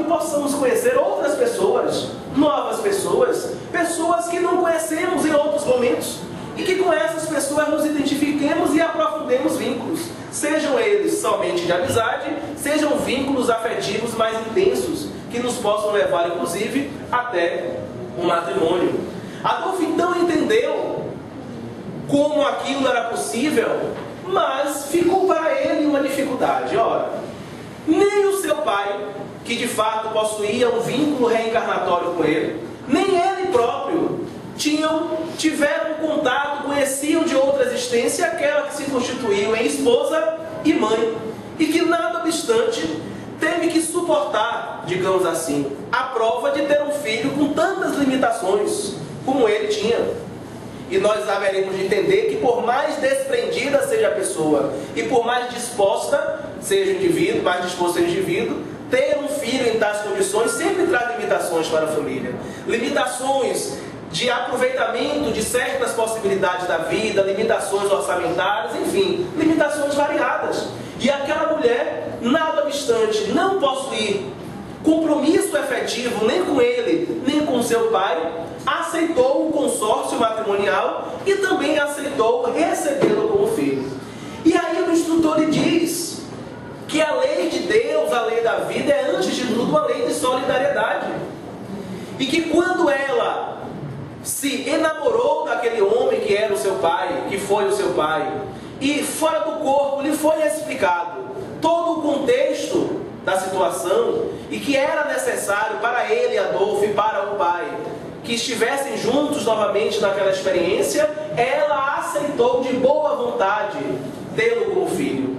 que possamos conhecer outras pessoas, novas pessoas, pessoas que não conhecemos em outros momentos, e que com essas pessoas nos identifiquemos e aprofundemos vínculos, sejam eles somente de amizade, sejam vínculos afetivos mais intensos, que nos possam levar, inclusive, até o matrimônio. Adolfo então entendeu como aquilo era possível, mas ficou para ele uma dificuldade. Ora, nem o seu pai, que de fato possuía um vínculo reencarnatório com ele, nem ele próprio tiveram contato, conheciam de outra existência aquela que se constituiu em esposa e mãe, e que nada obstante teve que suportar, digamos assim, a prova de ter um filho com tantas limitações como ele tinha. E nós haveremos de entender que por mais desprendida seja a pessoa e por mais disposta seja o indivíduo, mais disposto seja o indivíduo, ter um filho em tais condições sempre traz limitações para a família. Limitações de aproveitamento de certas possibilidades da vida, limitações orçamentárias, enfim, limitações variadas. E aquela mulher, nada obstante, não possuir compromisso efetivo nem com ele, nem com seu pai, aceitou o consórcio matrimonial e também aceitou recebê-lo como filho. E aí o instrutor lhe diz que a lei de Deus, a lei da vida, é antes de tudo uma lei de solidariedade. E que quando ela se enamorou daquele homem que era o seu pai, que foi o seu pai, e fora do corpo lhe foi explicado todo o contexto da situação e que era necessário para ele, Adolfo, e para o pai, que estivessem juntos novamente naquela experiência, ela aceitou de boa vontade tê-lo como filho.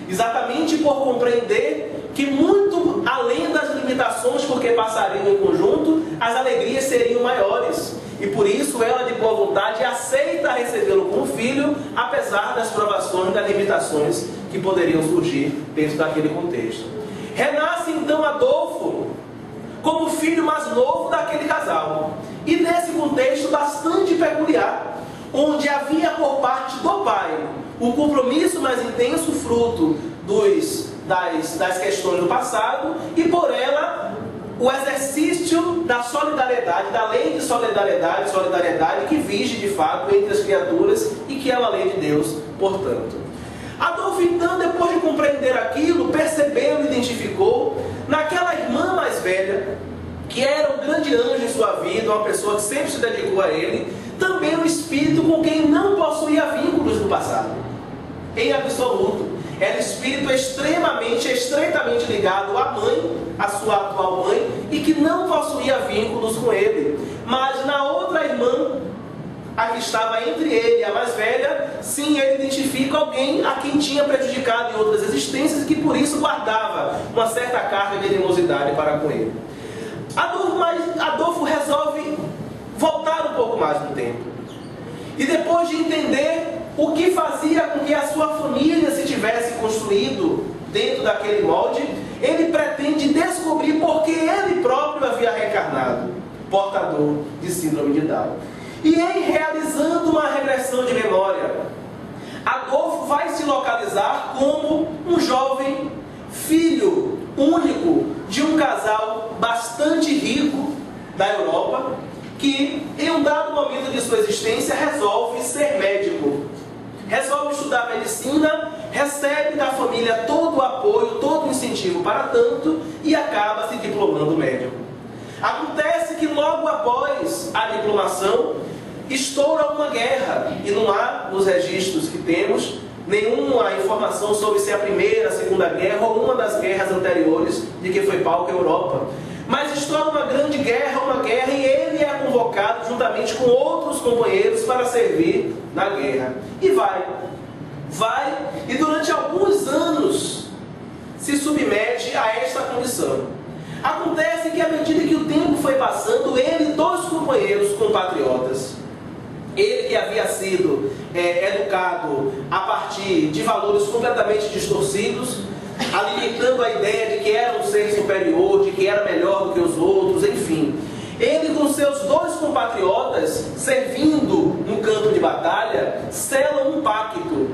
Exatamente por compreender que muito além das limitações porque passariam em conjunto, as alegrias seriam maiores. E por isso ela de boa vontade aceita recebê-lo como filho, apesar das provações e das limitações que poderiam surgir dentro daquele contexto. Renasce então Adolfo como filho mais novo daquele casal. E nesse contexto bastante peculiar, onde havia por parte do pai o compromisso mais intenso, fruto das questões do passado, e por ela o exercício da solidariedade, da lei de solidariedade que vige de fato entre as criaturas e que é uma lei de Deus, portanto. Adolfo então, depois de compreender aquilo, percebeu e identificou naquela irmã mais velha, que era um grande anjo em sua vida, uma pessoa que sempre se dedicou a ele, também um espírito com quem não possuía vínculos no passado, em absoluto. Era um espírito estreitamente ligado à mãe, à sua atual mãe, e que não possuía vínculos com ele. Mas na outra irmã, a que estava entre ele e a mais velha, sim, ele identifica alguém a quem tinha prejudicado em outras existências e que por isso guardava uma certa carga de animosidade para com ele. Adolfo resolve voltar um pouco mais no tempo. E depois de entender o que fazia com que a sua família se tivesse construído dentro daquele molde, ele pretende descobrir por que ele próprio havia reencarnado, portador de síndrome de Down. E em realizando uma regressão de memória, Adolfo vai se localizar como um jovem filho único de um casal bastante rico da Europa, que em um dado momento de sua existência resolve ser médico. Resolve estudar medicina, recebe da família todo o apoio, todo o incentivo para tanto e acaba se diplomando médico. Acontece que logo após a diplomação, estoura uma guerra e não há nos registros que temos nenhuma informação sobre se é a primeira, a segunda guerra ou uma das guerras anteriores de que foi palco a Europa. Mas estoura uma grande guerra, e ele é convocado juntamente com outros companheiros para servir na guerra. E vai, e durante alguns anos se submete a esta condição. Acontece que à medida que o tempo foi passando, ele e dois companheiros compatriotas, ele que havia sido educado a partir de valores completamente distorcidos, alimentando a ideia de que era um ser superior, de que era melhor do que os outros, enfim. Ele com seus dois compatriotas, servindo no campo de batalha, selam um pacto.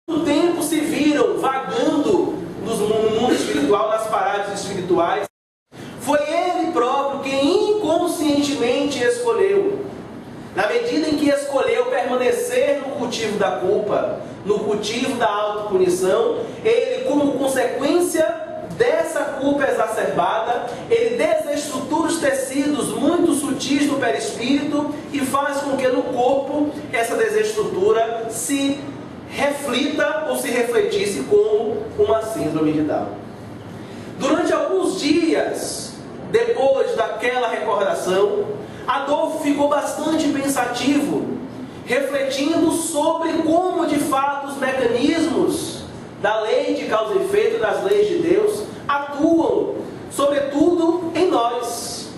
No tempo se viram vagando no mundo espiritual, nas paragens espirituais, realmente escolheu, na medida em que escolheu permanecer no cultivo da culpa, no cultivo da autopunição, ele, como consequência dessa culpa exacerbada, ele desestrutura os tecidos muito sutis do perispírito e faz com que no corpo essa desestrutura se reflita ou se refletisse como uma síndrome de Down. Durante alguns dias depois daquela recordação, Adolfo ficou bastante pensativo, refletindo sobre como de fato os mecanismos da lei de causa e efeito, das leis de Deus, atuam, sobretudo, em nós.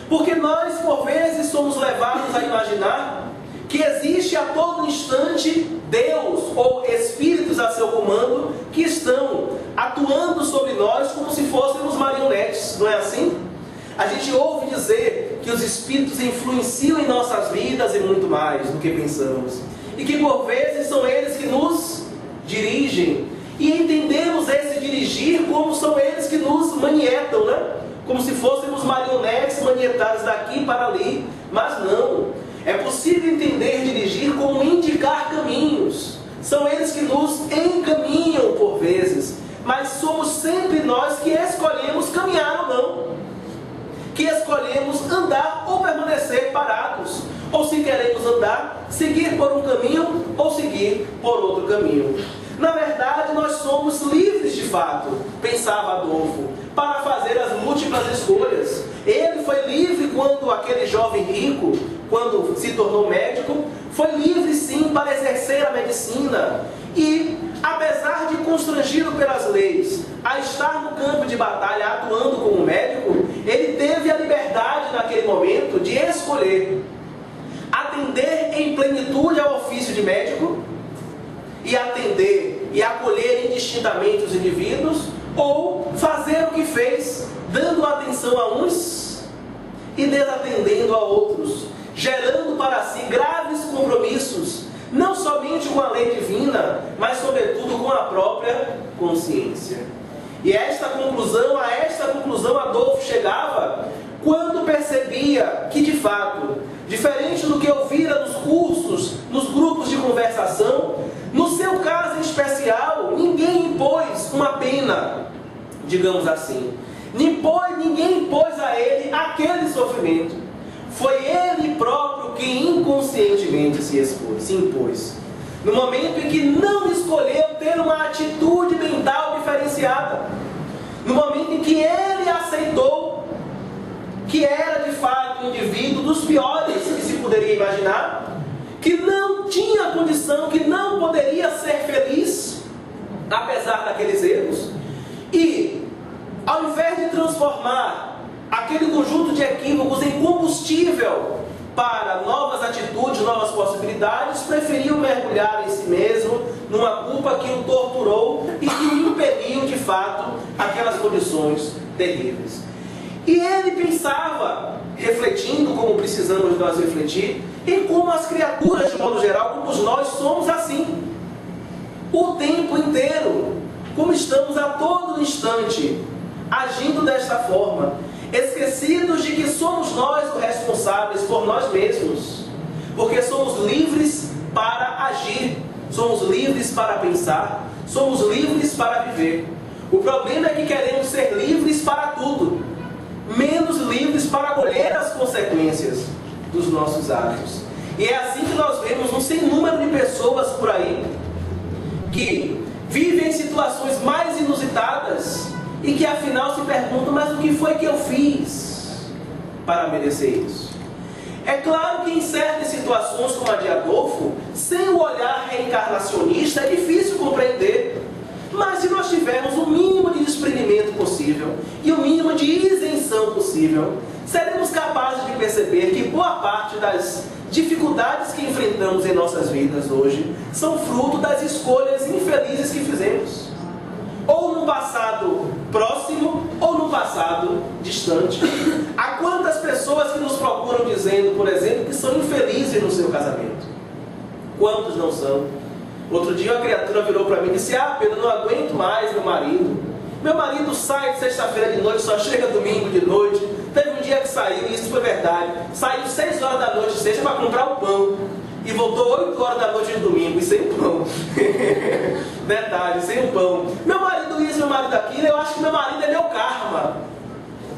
Porque nós, por vezes, somos levados a imaginar que existe a todo instante Deus ou espíritos a seu comando que estão atuando sobre nós como se fôssemos marionetes, não é assim? A gente ouve dizer que os espíritos influenciam em nossas vidas e muito mais do que pensamos. E que por vezes são eles que nos dirigem. E entendemos esse dirigir como são eles que nos manietam, né? Como se fôssemos marionetes manietadas daqui para ali. Mas não. É possível entender dirigir como indicar caminhos. São eles que nos encaminham por vezes. Mas somos sempre nós que escolhemos caminhar ou não. Que escolhemos andar ou permanecer parados. Ou se queremos andar, seguir por um caminho ou seguir por outro caminho. Na verdade, nós somos livres de fato, pensava Adolfo, para fazer as múltiplas escolhas. Ele foi livre quando aquele jovem rico, quando se tornou médico, foi livre sim para exercer a medicina. E, apesar de constrangido pelas leis a estar no campo de batalha atuando como médico, ele teve a liberdade naquele momento de escolher atender em plenitude ao ofício de médico e atender e acolher indistintamente os indivíduos, ou fazer o que fez, dando atenção a uns e desatendendo a outros, gerando para si graves compromissos, não somente com a lei divina, mas sobretudo com a própria consciência. E a esta conclusão Adolfo chegava quando percebia que, de fato, diferente do que ouvira nos cursos, nos grupos de conversação, no seu caso em especial, ninguém impôs uma pena, digamos assim. Ninguém impôs a ele aquele sofrimento. Foi ele próprio que inconscientemente se impôs. No momento em que não escolheu ter uma atitude mental diferenciada. No momento em que ele aceitou que era de fato um indivíduo dos piores que se poderia imaginar, que não tinha condição, que não poderia ser feliz, apesar daqueles erros, e ao invés de transformar aquele conjunto de equívocos em combustível para novas atitudes, novas possibilidades, preferiu mergulhar em si mesmo numa culpa que o torturou e que o impeliu de fato àquelas condições terríveis. E ele pensava, refletindo como precisamos nós refletir, em como as criaturas, de modo geral, como nós somos assim, o tempo inteiro, como estamos a todo instante, agindo desta forma, esquecidos de que somos nós os responsáveis por nós mesmos, porque somos livres para agir, somos livres para pensar, somos livres para viver. O problema é que queremos ser livres para tudo, menos livres para colher as consequências dos nossos atos. E é assim que nós vemos um sem número de pessoas por aí que vivem situações mais inusitadas e que afinal se perguntam: mas o que foi que eu fiz para merecer isso? É claro que em certas situações como a de Adolfo, sem o olhar reencarnacionista é difícil compreender. Mas se nós tivermos o mínimo de desprendimento possível e o mínimo de isenção possível, seremos capazes de perceber que boa parte das dificuldades que enfrentamos em nossas vidas hoje são fruto das escolhas infelizes que fizemos, ou num passado próximo ou num passado distante. Há quantas pessoas que nos procuram dizendo, por exemplo, que são infelizes no seu casamento? Quantos não são? Outro dia uma criatura virou para mim e disse: Pedro, não aguento mais meu marido. Meu marido sai de sexta-feira de noite, só chega domingo de noite. Teve um dia dia que saiu, e isso foi verdade, saiu 6 horas da noite de sexta para comprar o pão. E voltou 8 horas da noite de domingo, e sem pão. Detalhe, sem o pão. Meu marido isso, meu marido aquilo, eu acho que meu marido é meu karma.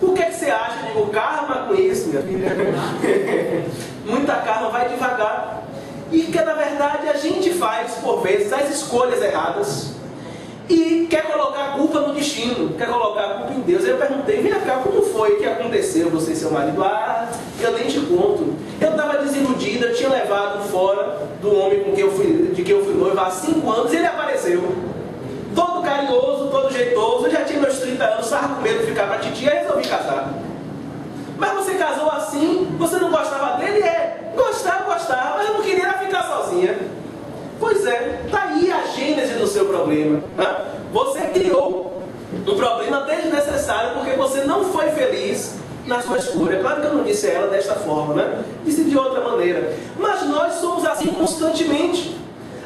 O que é que você acha? Eu digo, karma com isso, minha filha. Muita karma, vai devagar. E que na verdade a gente faz, por vezes, as escolhas erradas. E quer colocar a culpa no destino, quer colocar a culpa em Deus. Aí eu perguntei, vem cá, como foi que aconteceu você e seu marido? Ah, eu nem te conto. Eu estava desiludida, eu tinha levado fora do homem de quem eu fui noiva há 5 anos e ele apareceu. Todo carinhoso, todo jeitoso, eu já tinha meus 30 anos, estava com medo de ficar para titia e resolvi casar. Mas você casou assim, você não gostava dele? Gostava, mas eu não queria ficar sozinha. Pois é, está aí a gênese do seu problema. Você criou um problema desnecessário porque você não foi feliz na sua escolha. Claro que eu não disse ela desta forma, né? Disse de outra maneira. Mas nós somos assim constantemente.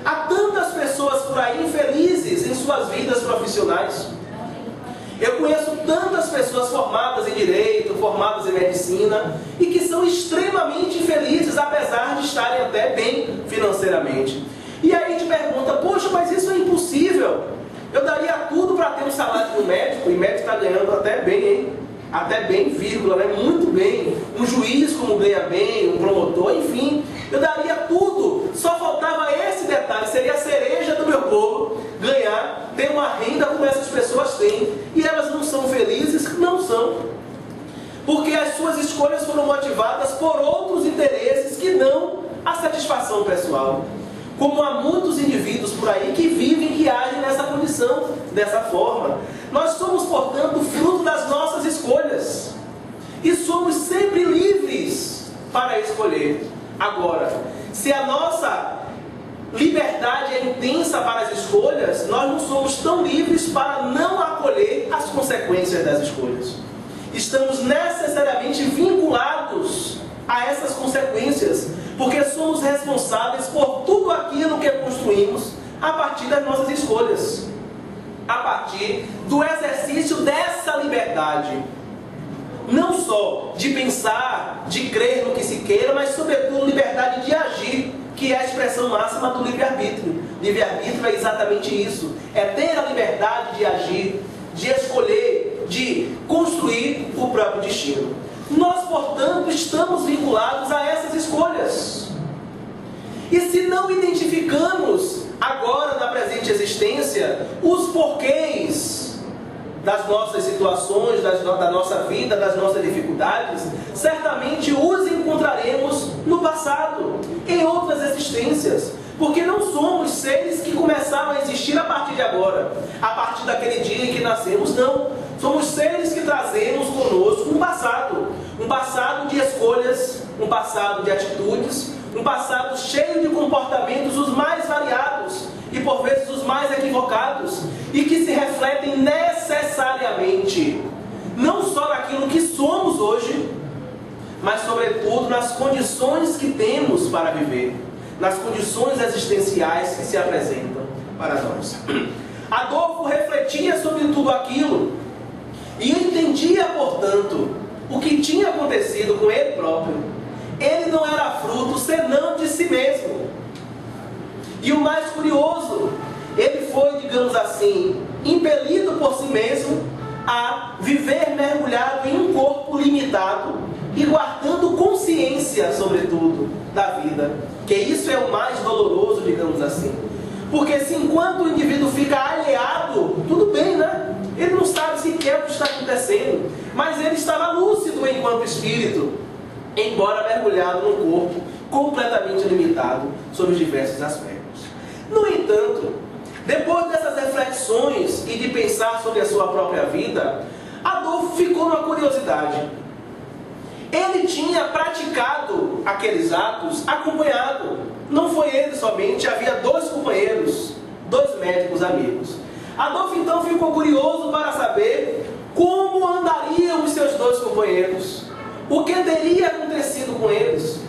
Há tantas pessoas por aí infelizes em suas vidas profissionais. Eu conheço tantas pessoas formadas em Direito, formadas em Medicina, e que são extremamente infelizes, apesar de estarem até bem financeiramente. E aí te pergunta, poxa, mas isso é impossível. Eu daria tudo para ter um salário de um médico, e médico está ganhando até bem, hein? Até bem, vírgula, né? Muito bem. Um juiz como ganha bem, um promotor, enfim. Eu daria tudo. Só faltava esse detalhe, seria a cereja do meu bolo, ganhar, ter uma renda como essas pessoas têm. E elas não são felizes? Não são. Porque as suas escolhas foram motivadas por outros interesses que não a satisfação pessoal. Como há muitos indivíduos por aí que vivem e agem nessa condição, dessa forma. Nós somos, portanto, fruto das nossas escolhas. E somos sempre livres para escolher. Agora, se a nossa liberdade é intensa para as escolhas, nós não somos tão livres para não acolher as consequências das escolhas. Estamos necessariamente vinculados a essas consequências, porque somos responsáveis por tudo aquilo que construímos a partir das nossas escolhas, a partir do exercício dessa liberdade, não só de pensar, de crer no que se queira, mas sobretudo liberdade de agir, que é a expressão máxima do livre-arbítrio. Livre-arbítrio é exatamente isso, é ter a liberdade de agir, de escolher, de construir o próprio destino. Nós, portanto, estamos vinculados a essas escolhas. E se não identificamos, agora na presente existência, os porquês das nossas situações, da nossa vida, das nossas dificuldades, certamente os encontraremos no passado, em outras existências. Porque não somos seres que começaram a existir a partir de agora, a partir daquele dia em que nascemos, não. Somos seres que trazemos conosco um passado de escolhas, um passado de atitudes, um passado cheio de comportamentos os mais variados e por vezes os mais equivocados, e que se refletem necessariamente, não só naquilo que somos hoje, mas sobretudo nas condições que temos para viver, nas condições existenciais que se apresentam para nós. Adolfo refletia sobre tudo aquilo e entendia, portanto, o que tinha acontecido com ele próprio. Ele não era fruto senão de si mesmo. E o mais curioso, ele foi, digamos assim, impelido por si mesmo a viver mergulhado em um corpo limitado e guardando consciência, sobretudo, da vida. Que isso é o mais doloroso, digamos assim. Porque se enquanto o indivíduo fica alheado, tudo bem, né? Ele não sabe sequer o que está acontecendo, mas ele estava lúcido enquanto espírito, embora mergulhado num corpo completamente limitado sobre os diversos aspectos. No entanto, depois dessas reflexões e de pensar sobre a sua própria vida, Adolfo ficou numa curiosidade. Ele tinha praticado aqueles atos acompanhado. Não foi ele somente, havia 2 companheiros, 2 médicos amigos. Adolfo então ficou curioso para saber como andariam os seus 2 companheiros, o que teria acontecido com eles.